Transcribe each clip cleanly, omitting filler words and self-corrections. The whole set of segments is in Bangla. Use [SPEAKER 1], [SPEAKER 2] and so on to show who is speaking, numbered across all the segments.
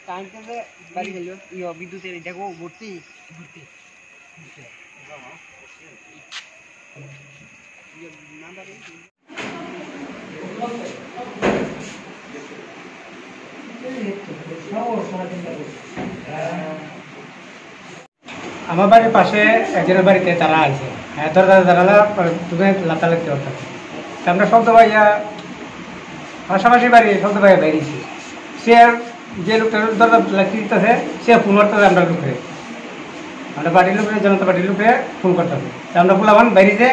[SPEAKER 1] কারেন্টের বাড়ি গেল বিদ্যুতের দেখো ভর্তি ভর্তি
[SPEAKER 2] আমার বাড়ির পাশে একজনের বাড়িতে তারা আছে তারা দুজনে লাতালাতি করতে আমরা শব্দ ভাইয়া পাশাপাশি বাড়ি শব্দ ভাইয়া বেরিয়েছি সে যে লোকটা দরজা লাগতে দিতেছে সে ফোন করতেছে আমরা লোকে আমরা পার্টির লোকে জনতা পার্টির লোকে ফোন করতেছে আমরা ফুলাবান বাড়িতে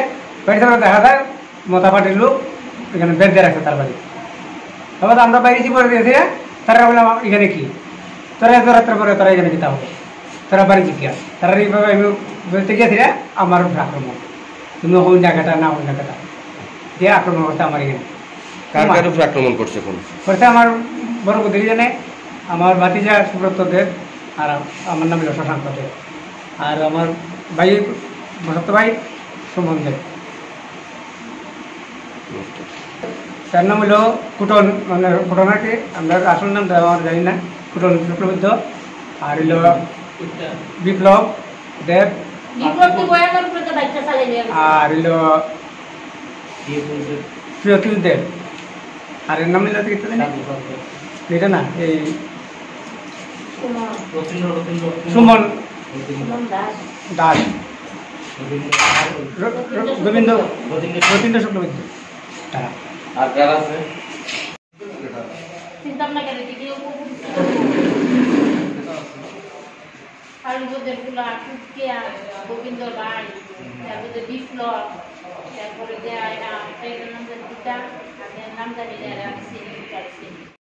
[SPEAKER 2] দেখা যায় মতা পার্টির লোক এখানে বের দিয়ে রাখছে তার বাড়ি তবে আমরা বাইরেছি পরে দিয়েছি তারা বললাম এখানে কি তোরা এত রাত্রে পরে তারা এখানে যেতে হবে তারা বাড়ি জিজ্ঞাস তারা এইভাবে আমি বলতে গিয়েছি আমার উপরে আক্রমণ তুমি কোন জায়গাটা না কোন জায়গাটা দিয়ে আক্রমণ করতে আমার এখানে
[SPEAKER 3] কার উপরে আক্রমণ করছে কোন
[SPEAKER 2] করতে আমার বড় বুদ্ধি জানে আমার ভাতিজা সুব্রত দেব আর আমার নাম হলো শশাঙ্ক দেব আর আমার ভাই বসন্ত ভাই সুমন দেব তার নাম হলো কুটন মানে কুটন আর কি আমরা আসল নাম আমার জানি না কুটন বিপ্লবিদ্ধ আর হইল বিপ্লব দেব আর হইল প্রিয়তুল দেব আর এর নাম হইল এটা না এই সুমন দাস গোবিন্দ রতীন্দ্র শুক্লবৈদ্য তারা
[SPEAKER 3] আর যারা আছে
[SPEAKER 4] গোবিন্দ রায় তারপরে বিপ্লব তারপরে নাম জানি নাম জানি